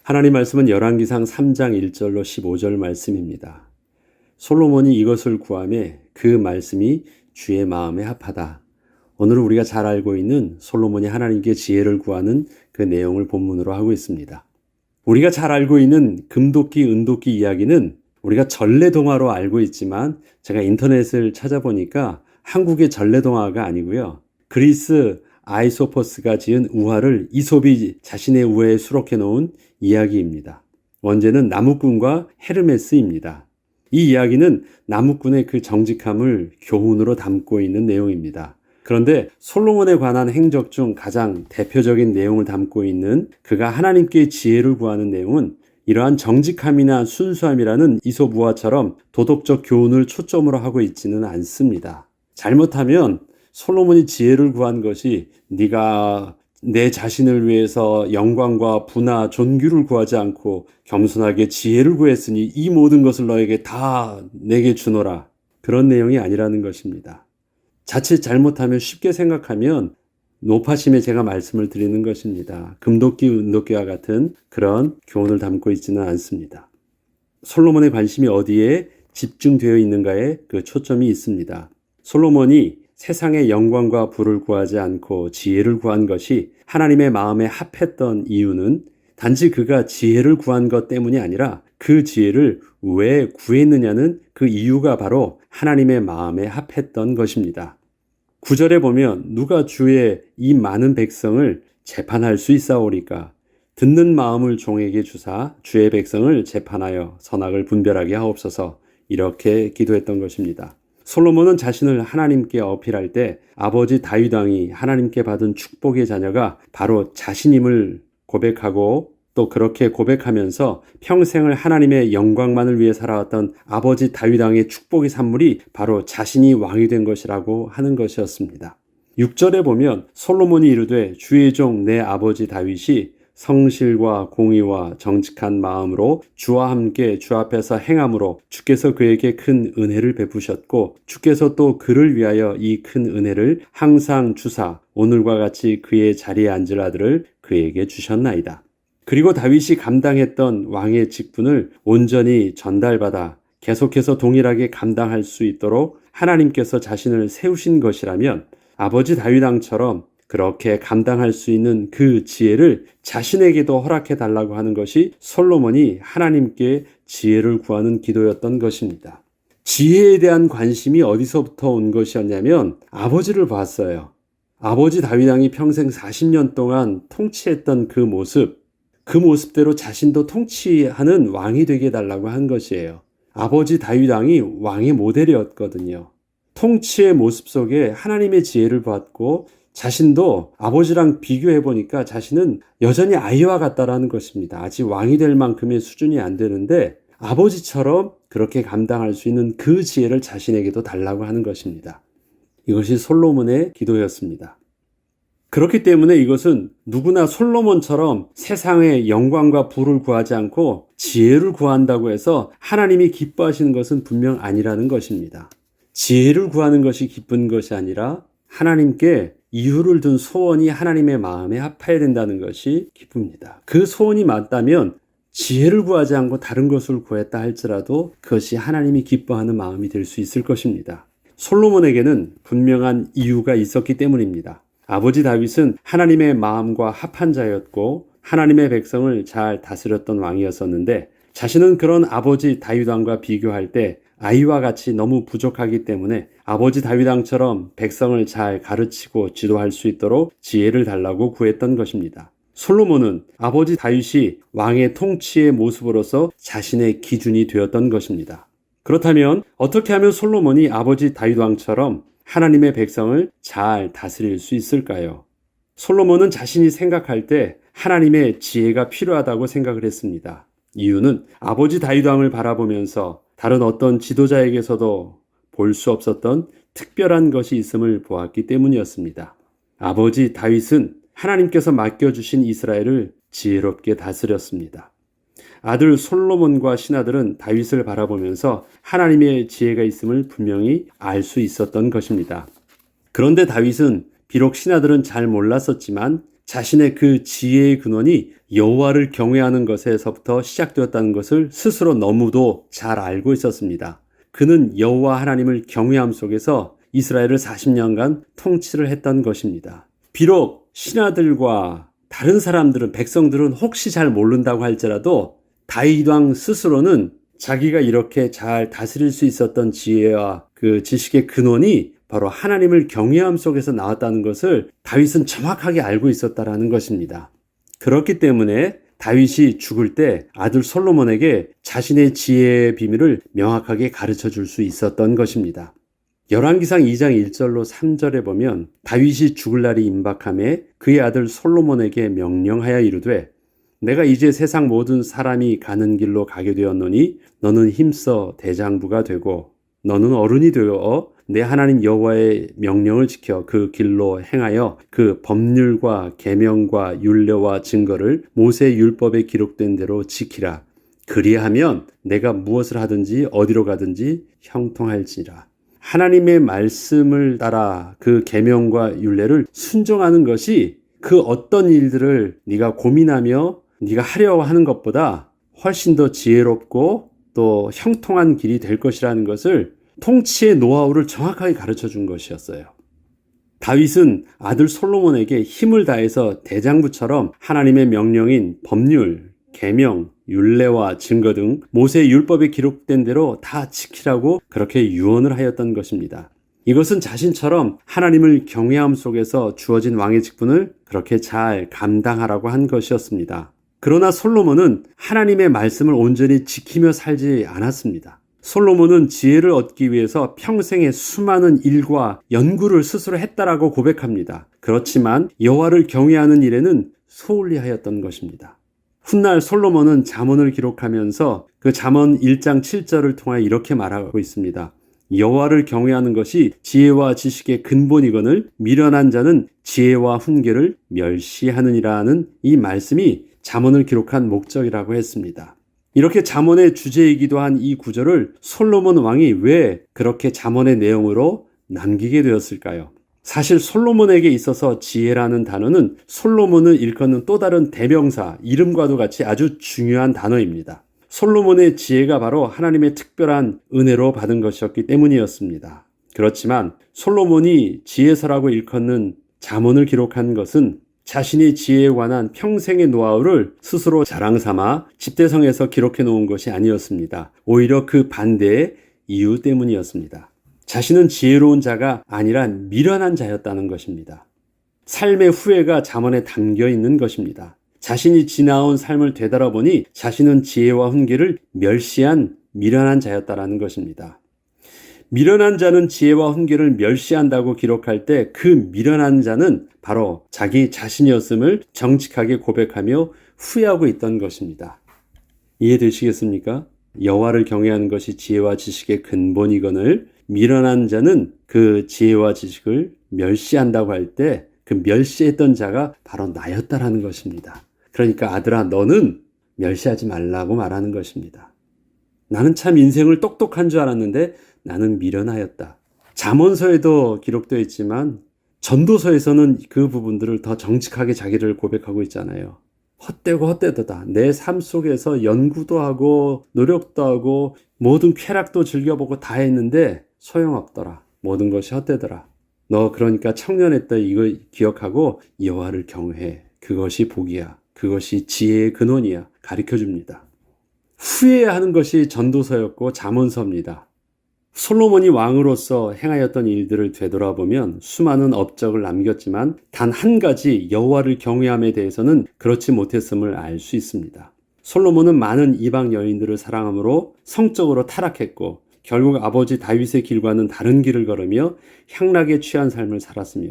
하나님 말씀은 열왕기상 3장 1절로 15절 말씀입니다. 솔로몬이 이것을 구하매 그 말씀이 주의 마음에 합하다. 오늘은 우리가 잘 알고 있는 솔로몬이 하나님께 지혜를 구하는 그 내용을 본문으로 하고 있습니다. 우리가 잘 알고 있는 금도끼, 은도끼 이야기는 우리가 전래동화로 알고 있지만 제가 인터넷을 찾아보니까 한국의 전래동화가 아니고요. 그리스 아이소포스가 지은 우화를 이솝이 자신의 우화에 수록해 놓은 이야기입니다. 원제는 나무꾼과 헤르메스입니다. 이 이야기는 나무꾼의 그 정직함을 교훈으로 담고 있는 내용입니다. 그런데 솔로몬에 관한 행적 중 가장 대표적인 내용을 담고 있는 그가 하나님께 지혜를 구하는 내용은 이러한 정직함이나 순수함이라는 이솝 우화처럼 도덕적 교훈을 초점으로 하고 있지는 않습니다. 잘못하면 솔로몬이 지혜를 구한 것이 네가 내 자신을 위해서 영광과 부나 존귀를 구하지 않고 겸손하게 지혜를 구했으니 이 모든 것을 너에게 다 내게 주노라. 그런 내용이 아니라는 것입니다. 자칫 잘못하면 쉽게 생각하면 노파심에 제가 말씀을 드리는 것입니다. 금도끼, 은도끼와 같은 그런 교훈을 담고 있지는 않습니다. 솔로몬의 관심이 어디에 집중되어 있는가에 그 초점이 있습니다. 솔로몬이 세상의 영광과 부를 구하지 않고 지혜를 구한 것이 하나님의 마음에 합했던 이유는 단지 그가 지혜를 구한 것 때문이 아니라 그 지혜를 왜 구했느냐는 그 이유가 바로 하나님의 마음에 합했던 것입니다. 9절에 보면 누가 주의 이 많은 백성을 재판할 수 있사오리까? 듣는 마음을 종에게 주사 주의 백성을 재판하여 선악을 분별하게 하옵소서. 이렇게 기도했던 것입니다. 솔로몬은 자신을 하나님께 어필할 때 아버지 다윗 왕이 하나님께 받은 축복의 자녀가 바로 자신임을 고백하고 또 그렇게 고백하면서 평생을 하나님의 영광만을 위해 살아왔던 아버지 다윗 왕의 축복의 산물이 바로 자신이 왕이 된 것이라고 하는 것이었습니다. 6절에 보면 솔로몬이 이르되 주의 종 내 아버지 다윗이 성실과 공의와 정직한 마음으로 주와 함께 주 앞에서 행함으로 주께서 그에게 큰 은혜를 베푸셨고 주께서 또 그를 위하여 이 큰 은혜를 항상 주사 오늘과 같이 그의 자리에 앉을 아들을 그에게 주셨나이다. 그리고 다윗이 감당했던 왕의 직분을 온전히 전달받아 계속해서 동일하게 감당할 수 있도록 하나님께서 자신을 세우신 것이라면 아버지 다윗 왕처럼 그렇게 감당할 수 있는 그 지혜를 자신에게도 허락해 달라고 하는 것이 솔로몬이 하나님께 지혜를 구하는 기도였던 것입니다. 지혜에 대한 관심이 어디서부터 온 것이었냐면 아버지를 봤어요. 아버지 다윗 왕이 평생 40년 동안 통치했던 그 모습대로 자신도 통치하는 왕이 되게 해달라고 한 것이에요. 아버지 다윗 왕이 왕의 모델이었거든요. 통치의 모습 속에 하나님의 지혜를 받고 자신도 아버지랑 비교해 보니까 자신은 여전히 아이와 같다라는 것입니다. 아직 왕이 될 만큼의 수준이 안 되는데 아버지처럼 그렇게 감당할 수 있는 그 지혜를 자신에게도 달라고 하는 것입니다. 이것이 솔로몬의 기도였습니다. 그렇기 때문에 이것은 누구나 솔로몬처럼 세상의 영광과 부를 구하지 않고 지혜를 구한다고 해서 하나님이 기뻐하시는 것은 분명 아니라는 것입니다. 지혜를 구하는 것이 기쁜 것이 아니라 하나님께 이유를 둔 소원이 하나님의 마음에 합해야 된다는 것이 기쁩니다. 그 소원이 맞다면 지혜를 구하지 않고 다른 것을 구했다 할지라도 그것이 하나님이 기뻐하는 마음이 될 수 있을 것입니다. 솔로몬에게는 분명한 이유가 있었기 때문입니다. 아버지 다윗은 하나님의 마음과 합한 자였고 하나님의 백성을 잘 다스렸던 왕이었었는데 자신은 그런 아버지 다윗 왕과 비교할 때 아이와 같이 너무 부족하기 때문에 아버지 다윗 왕처럼 백성을 잘 가르치고 지도할 수 있도록 지혜를 달라고 구했던 것입니다. 솔로몬은 아버지 다윗이 왕의 통치의 모습으로서 자신의 기준이 되었던 것입니다. 그렇다면 어떻게 하면 솔로몬이 아버지 다윗 왕처럼 하나님의 백성을 잘 다스릴 수 있을까요? 솔로몬은 자신이 생각할 때 하나님의 지혜가 필요하다고 생각을 했습니다. 이유는 아버지 다윗 왕을 바라보면서 다른 어떤 지도자에게서도 볼 수 없었던 특별한 것이 있음을 보았기 때문이었습니다. 아버지 다윗은 하나님께서 맡겨주신 이스라엘을 지혜롭게 다스렸습니다. 아들 솔로몬과 신하들은 다윗을 바라보면서 하나님의 지혜가 있음을 분명히 알 수 있었던 것입니다. 그런데 다윗은 비록 신하들은 잘 몰랐었지만 자신의 그 지혜의 근원이 여호와를 경외하는 것에서부터 시작되었다는 것을 스스로 너무도 잘 알고 있었습니다. 그는 여호와 하나님을 경외함 속에서 이스라엘을 40년간 통치를 했던 것입니다. 비록 신하들과 다른 사람들은, 백성들은 혹시 잘 모른다고 할지라도 다윗 왕 스스로는 자기가 이렇게 잘 다스릴 수 있었던 지혜와 그 지식의 근원이 바로 하나님을 경외함 속에서 나왔다는 것을 다윗은 정확하게 알고 있었다라는 것입니다. 그렇기 때문에 다윗이 죽을 때 아들 솔로몬에게 자신의 지혜의 비밀을 명확하게 가르쳐 줄 수 있었던 것입니다. 열왕기상 2장 1절로 3절에 보면 다윗이 죽을 날이 임박하매 그의 아들 솔로몬에게 명령하여 이르되 내가 이제 세상 모든 사람이 가는 길로 가게 되었노니 너는 힘써 대장부가 되고 너는 어른이 되어 내 하나님 여호와의 명령을 지켜 그 길로 행하여 그 법률과 계명과 율례와 증거를 모세의 율법에 기록된 대로 지키라. 그리하면 내가 무엇을 하든지 어디로 가든지 형통할지라. 하나님의 말씀을 따라 그 계명과 율례를 순종하는 것이 그 어떤 일들을 네가 고민하며 네가 하려고 하는 것보다 훨씬 더 지혜롭고 또 형통한 길이 될 것이라는 것을 통치의 노하우를 정확하게 가르쳐 준 것이었어요. 다윗은 아들 솔로몬에게 힘을 다해서 대장부처럼 하나님의 명령인 법률, 계명, 율례와 증거 등 모세의 율법에 기록된 대로 다 지키라고 그렇게 유언을 하였던 것입니다. 이것은 자신처럼 하나님을 경외함 속에서 주어진 왕의 직분을 그렇게 잘 감당하라고 한 것이었습니다. 그러나 솔로몬은 하나님의 말씀을 온전히 지키며 살지 않았습니다. 솔로몬은 지혜를 얻기 위해서 평생의 수많은 일과 연구를 스스로 했다라고 고백합니다. 그렇지만 여호와를 경외하는 일에는 소홀히 하였던 것입니다. 훗날 솔로몬은 잠언을 기록하면서 그 잠언 1장 7절을 통해 이렇게 말하고 있습니다. 여호와를 경외하는 것이 지혜와 지식의 근본이거늘 미련한 자는 지혜와 훈계를 멸시하느니라는 이 말씀이 잠언을 기록한 목적이라고 했습니다. 이렇게 잠언의 주제이기도 한 이 구절을 솔로몬 왕이 왜 그렇게 잠언의 내용으로 남기게 되었을까요? 사실 솔로몬에게 있어서 지혜라는 단어는 솔로몬을 일컫는 또 다른 대명사, 이름과도 같이 아주 중요한 단어입니다. 솔로몬의 지혜가 바로 하나님의 특별한 은혜로 받은 것이었기 때문이었습니다. 그렇지만 솔로몬이 지혜서라고 일컫는 잠언을 기록한 것은 자신의 지혜에 관한 평생의 노하우를 스스로 자랑 삼아 집대성에서 기록해 놓은 것이 아니었습니다. 오히려 그 반대의 이유 때문이었습니다. 자신은 지혜로운 자가 아니라 미련한 자였다는 것입니다. 삶의 후회가 잠언에 담겨 있는 것입니다. 자신이 지나온 삶을 되돌아보니 자신은 지혜와 훈계를 멸시한 미련한 자였다는 것입니다. 미련한 자는 지혜와 훈계를 멸시한다고 기록할 때 그 미련한 자는 바로 자기 자신이었음을 정직하게 고백하며 후회하고 있던 것입니다. 이해되시겠습니까? 여호와를 경외하는 것이 지혜와 지식의 근본이거늘 미련한 자는 그 지혜와 지식을 멸시한다고 할 때 그 멸시했던 자가 바로 나였다라는 것입니다. 그러니까 아들아, 너는 멸시하지 말라고 말하는 것입니다. 나는 참 인생을 똑똑한 줄 알았는데 나는 미련하였다. 잠언서에도 기록되어 있지만 전도서에서는 그 부분들을 더 정직하게 자기를 고백하고 있잖아요. 헛되고 헛되다. 내 삶 속에서 연구도 하고 노력도 하고 모든 쾌락도 즐겨보고 다 했는데 소용없더라. 모든 것이 헛되더라. 너 그러니까 청년의 때 이거 기억하고 여호와를 경외해. 그것이 복이야. 그것이 지혜의 근원이야. 가르쳐줍니다. 후회해야 하는 것이 전도서였고 잠언서입니다. 솔로몬이 왕으로서 행하였던 일들을 되돌아보면 수많은 업적을 남겼지만 단 한 가지 여호와를 경외함에 대해서는 그렇지 못했음을 알 수 있습니다. 솔로몬은 많은 이방 여인들을 사랑함으로 성적으로 타락했고 결국 아버지 다윗의 길과는 다른 길을 걸으며 향락에 취한 삶을 살았으며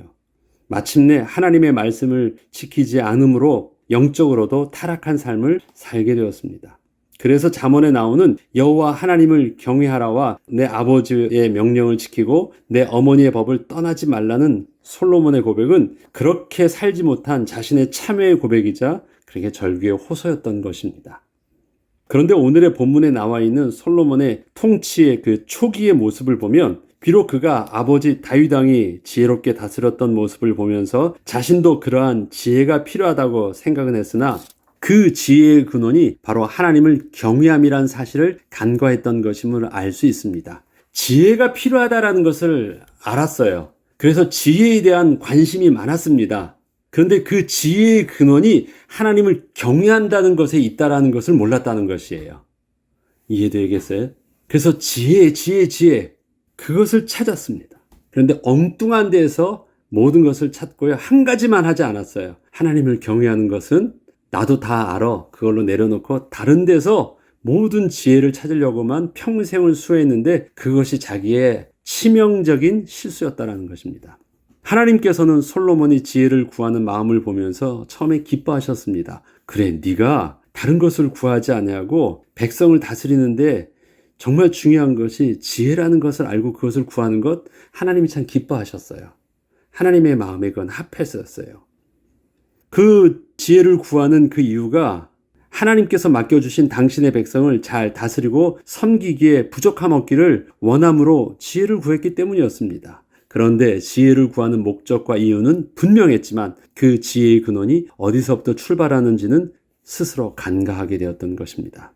마침내 하나님의 말씀을 지키지 않음으로 영적으로도 타락한 삶을 살게 되었습니다. 그래서 잠언에 나오는 여호와 하나님을 경외하라와 내 아버지의 명령을 지키고 내 어머니의 법을 떠나지 말라는 솔로몬의 고백은 그렇게 살지 못한 자신의 참회의 고백이자 그렇게 절규의 호소였던 것입니다. 그런데 오늘의 본문에 나와 있는 솔로몬의 통치의 그 초기의 모습을 보면 비록 그가 아버지 다윗 왕이 지혜롭게 다스렸던 모습을 보면서 자신도 그러한 지혜가 필요하다고 생각은 했으나 그 지혜의 근원이 바로 하나님을 경외함이란 사실을 간과했던 것임을 알 수 있습니다. 지혜가 필요하다라는 것을 알았어요. 그래서 지혜에 대한 관심이 많았습니다. 그런데 그 지혜의 근원이 하나님을 경외한다는 것에 있다라는 것을 몰랐다는 것이에요. 이해되겠어요? 그래서 지혜 그것을 찾았습니다. 그런데 엉뚱한 데서 모든 것을 찾고요. 한 가지만 하지 않았어요. 하나님을 경외하는 것은 나도 다 알아. 그걸로 내려놓고 다른 데서 모든 지혜를 찾으려고만 평생을 수행했는데 그것이 자기의 치명적인 실수였다는 것입니다. 하나님께서는 솔로몬이 지혜를 구하는 마음을 보면서 처음에 기뻐하셨습니다. 그래, 네가 다른 것을 구하지 아니하고 백성을 다스리는데 정말 중요한 것이 지혜라는 것을 알고 그것을 구하는 것, 하나님이 참 기뻐하셨어요. 하나님의 마음에 그건 합했었어요. 그 지혜를 구하는 그 이유가 하나님께서 맡겨주신 당신의 백성을 잘 다스리고 섬기기에 부족함 없기를 원함으로 지혜를 구했기 때문이었습니다. 그런데 지혜를 구하는 목적과 이유는 분명했지만 그 지혜의 근원이 어디서부터 출발하는지는 스스로 간과하게 되었던 것입니다.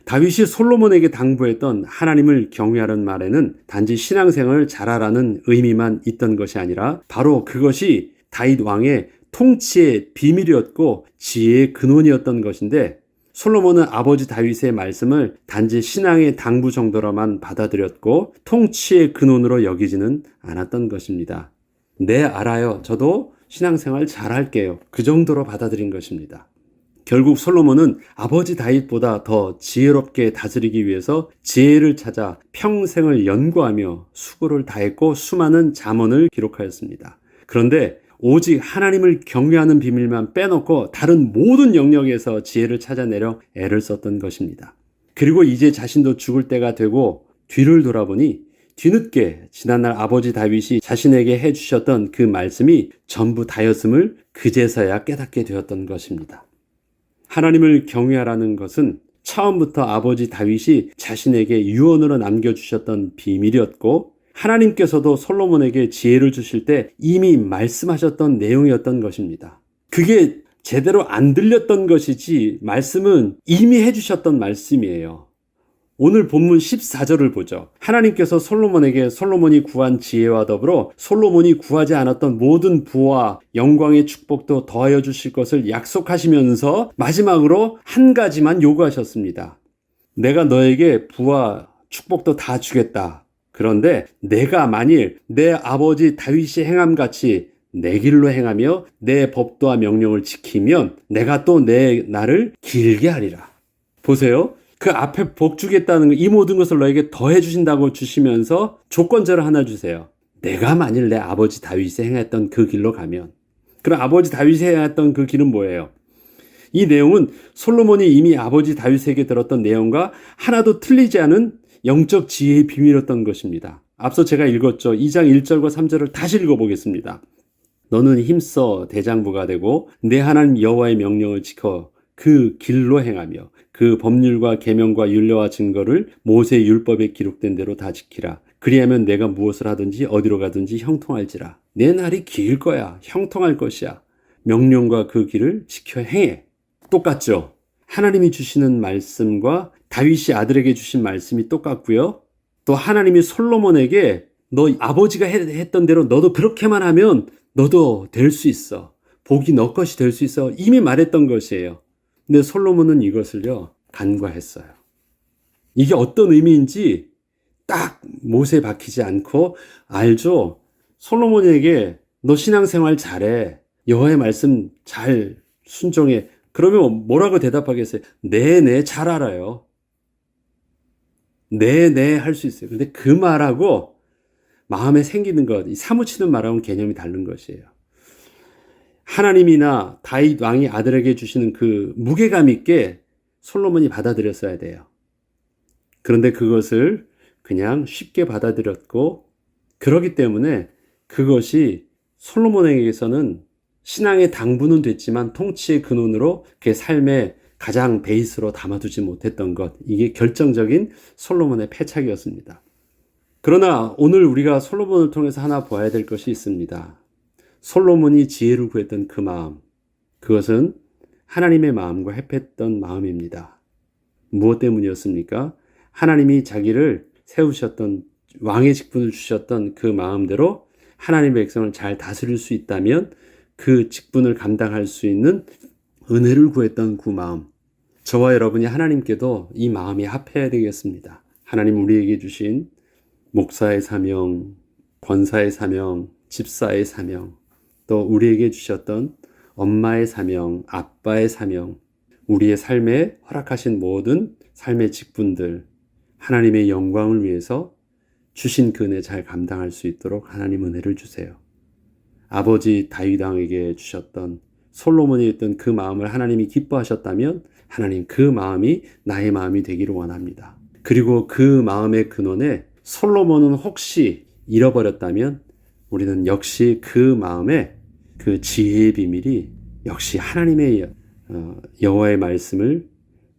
다윗이 솔로몬에게 당부했던 하나님을 경외하는 말에는 단지 신앙생활을 잘하라는 의미만 있던 것이 아니라 바로 그것이 다윗 왕의 통치의 비밀이었고 지혜의 근원이었던 것인데 솔로몬은 아버지 다윗의 말씀을 단지 신앙의 당부 정도로만 받아들였고 통치의 근원으로 여기지는 않았던 것입니다. 네, 알아요. 저도 신앙생활 잘할게요. 그 정도로 받아들인 것입니다. 결국 솔로몬은 아버지 다윗보다 더 지혜롭게 다스리기 위해서 지혜를 찾아 평생을 연구하며 수고를 다했고 수많은 잠언을 기록하였습니다. 그런데 오직 하나님을 경외하는 비밀만 빼놓고 다른 모든 영역에서 지혜를 찾아내려 애를 썼던 것입니다. 그리고 이제 자신도 죽을 때가 되고 뒤를 돌아보니 뒤늦게 지난날 아버지 다윗이 자신에게 해주셨던 그 말씀이 전부 다였음을 그제서야 깨닫게 되었던 것입니다. 하나님을 경외하라는 것은 처음부터 아버지 다윗이 자신에게 유언으로 남겨주셨던 비밀이었고 하나님께서도 솔로몬에게 지혜를 주실 때 이미 말씀하셨던 내용이었던 것입니다. 그게 제대로 안 들렸던 것이지 말씀은 이미 해주셨던 말씀이에요. 오늘 본문 14절을 보죠. 하나님께서 솔로몬에게 솔로몬이 구한 지혜와 더불어 솔로몬이 구하지 않았던 모든 부와 영광의 축복도 더하여 주실 것을 약속하시면서 마지막으로 한 가지만 요구하셨습니다. 내가 너에게 부와 축복도 다 주겠다. 그런데 내가 만일 내 아버지 다윗이 행함같이 내 길로 행하며 내 법도와 명령을 지키면 내가 또 내 날을 길게 하리라. 보세요. 그 앞에 복 주겠다는 거, 이 모든 것을 너에게 더해 주신다고 주시면서 조건절을 하나 주세요. 내가 만일 내 아버지 다윗이 행했던 그 길로 가면. 그럼 아버지 다윗이 행했던 그 길은 뭐예요? 이 내용은 솔로몬이 이미 아버지 다윗에게 들었던 내용과 하나도 틀리지 않은 영적 지혜의 비밀이었던 것입니다. 앞서 제가 읽었죠. 2장 1절과 3절을 다시 읽어보겠습니다. 너는 힘써 대장부가 되고 내 하나님 여호와의 명령을 지켜 그 길로 행하며 그 법률과 계명과 율례와 증거를 모세의 율법에 기록된 대로 다 지키라. 그리하면 내가 무엇을 하든지 어디로 가든지 형통할지라. 내 날이 길 거야. 형통할 것이야. 명령과 그 길을 지켜 행해. 똑같죠? 하나님이 주시는 말씀과 다윗이 아들에게 주신 말씀이 똑같고요. 또 하나님이 솔로몬에게 너 아버지가 했던 대로 너도 그렇게만 하면 너도 될 수 있어. 복이 너 것이 될 수 있어. 이미 말했던 것이에요. 근데 솔로몬은 이것을요 간과했어요. 이게 어떤 의미인지 딱 못에 박히지 않고 알죠. 솔로몬에게 너 신앙생활 잘해. 여호와의 말씀 잘 순종해. 그러면 뭐라고 대답하겠어요? 네, 잘 알아요. 네, 할 수 있어요. 근데 그 말하고 마음에 생기는 것, 사무치는 말하고는 개념이 다른 것이에요. 하나님이나 다윗 왕이 아들에게 주시는 그 무게감 있게 솔로몬이 받아들였어야 돼요. 그런데 그것을 그냥 쉽게 받아들였고, 그렇기 때문에 그것이 솔로몬에게서는 신앙의 당부는 됐지만 통치의 근원으로 그의 삶의 가장 베이스로 담아두지 못했던 것, 이게 결정적인 솔로몬의 패착이었습니다. 그러나 오늘 우리가 솔로몬을 통해서 하나 보아야 될 것이 있습니다. 솔로몬이 지혜를 구했던 그 마음, 그것은 하나님의 마음과 합했던 마음입니다. 무엇 때문이었습니까? 하나님이 자기를 세우셨던, 왕의 직분을 주셨던 그 마음대로 하나님의 백성을 잘 다스릴 수 있다면 그 직분을 감당할 수 있는 은혜를 구했던 그 마음, 저와 여러분이 하나님께도 이 마음이 합해야 되겠습니다. 하나님 우리에게 주신 목사의 사명, 권사의 사명, 집사의 사명, 또 우리에게 주셨던 엄마의 사명, 아빠의 사명, 우리의 삶에 허락하신 모든 삶의 직분들, 하나님의 영광을 위해서 주신 그 은혜 잘 감당할 수 있도록 하나님 은혜를 주세요. 아버지 다윗 왕에게 주셨던 솔로몬이 했던 그 마음을 하나님이 기뻐하셨다면 하나님 그 마음이 나의 마음이 되기를 원합니다. 그리고 그 마음의 근원에 솔로몬은 혹시 잃어버렸다면 우리는 역시 그 마음에 그 지혜의 비밀이 역시 하나님의 여호와의 말씀을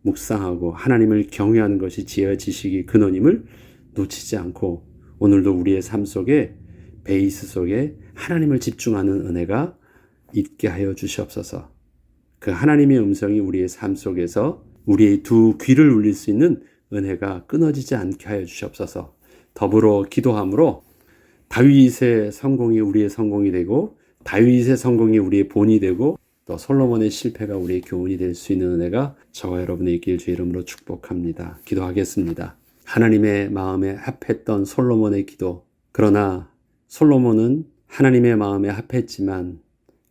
묵상하고 하나님을 경외하는 것이 지혜와 지식의 근원임을 놓치지 않고 오늘도 우리의 삶 속에 베이스 속에 하나님을 집중하는 은혜가 있게 하여 주시옵소서. 그 하나님의 음성이 우리의 삶 속에서 우리의 두 귀를 울릴 수 있는 은혜가 끊어지지 않게 하여 주시옵소서. 더불어 기도함으로 다윗의 성공이 우리의 성공이 되고 다윗의 성공이 우리의 본이 되고 또 솔로몬의 실패가 우리의 교훈이 될 수 있는 은혜가 저와 여러분의 있길 주의 이름으로 축복합니다. 기도하겠습니다. 하나님의 마음에 합했던 솔로몬의 기도. 그러나 솔로몬은 하나님의 마음에 합했지만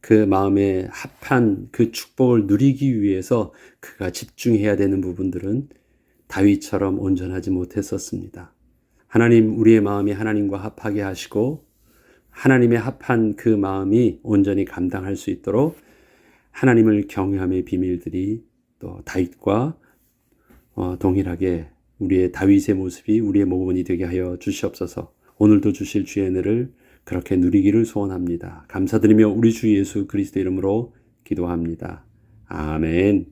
그 마음에 합한 그 축복을 누리기 위해서 그가 집중해야 되는 부분들은 다윗처럼 온전하지 못했었습니다. 하나님 우리의 마음이 하나님과 합하게 하시고 하나님의 합한 그 마음이 온전히 감당할 수 있도록 하나님을 경외함의 비밀들이 또 다윗과 동일하게 우리의 다윗의 모습이 우리의 모범이 되게 하여 주시옵소서. 오늘도 주실 주의 은혜를 그렇게 누리기를 소원합니다. 감사드리며 우리 주 예수 그리스도 이름으로 기도합니다. 아멘.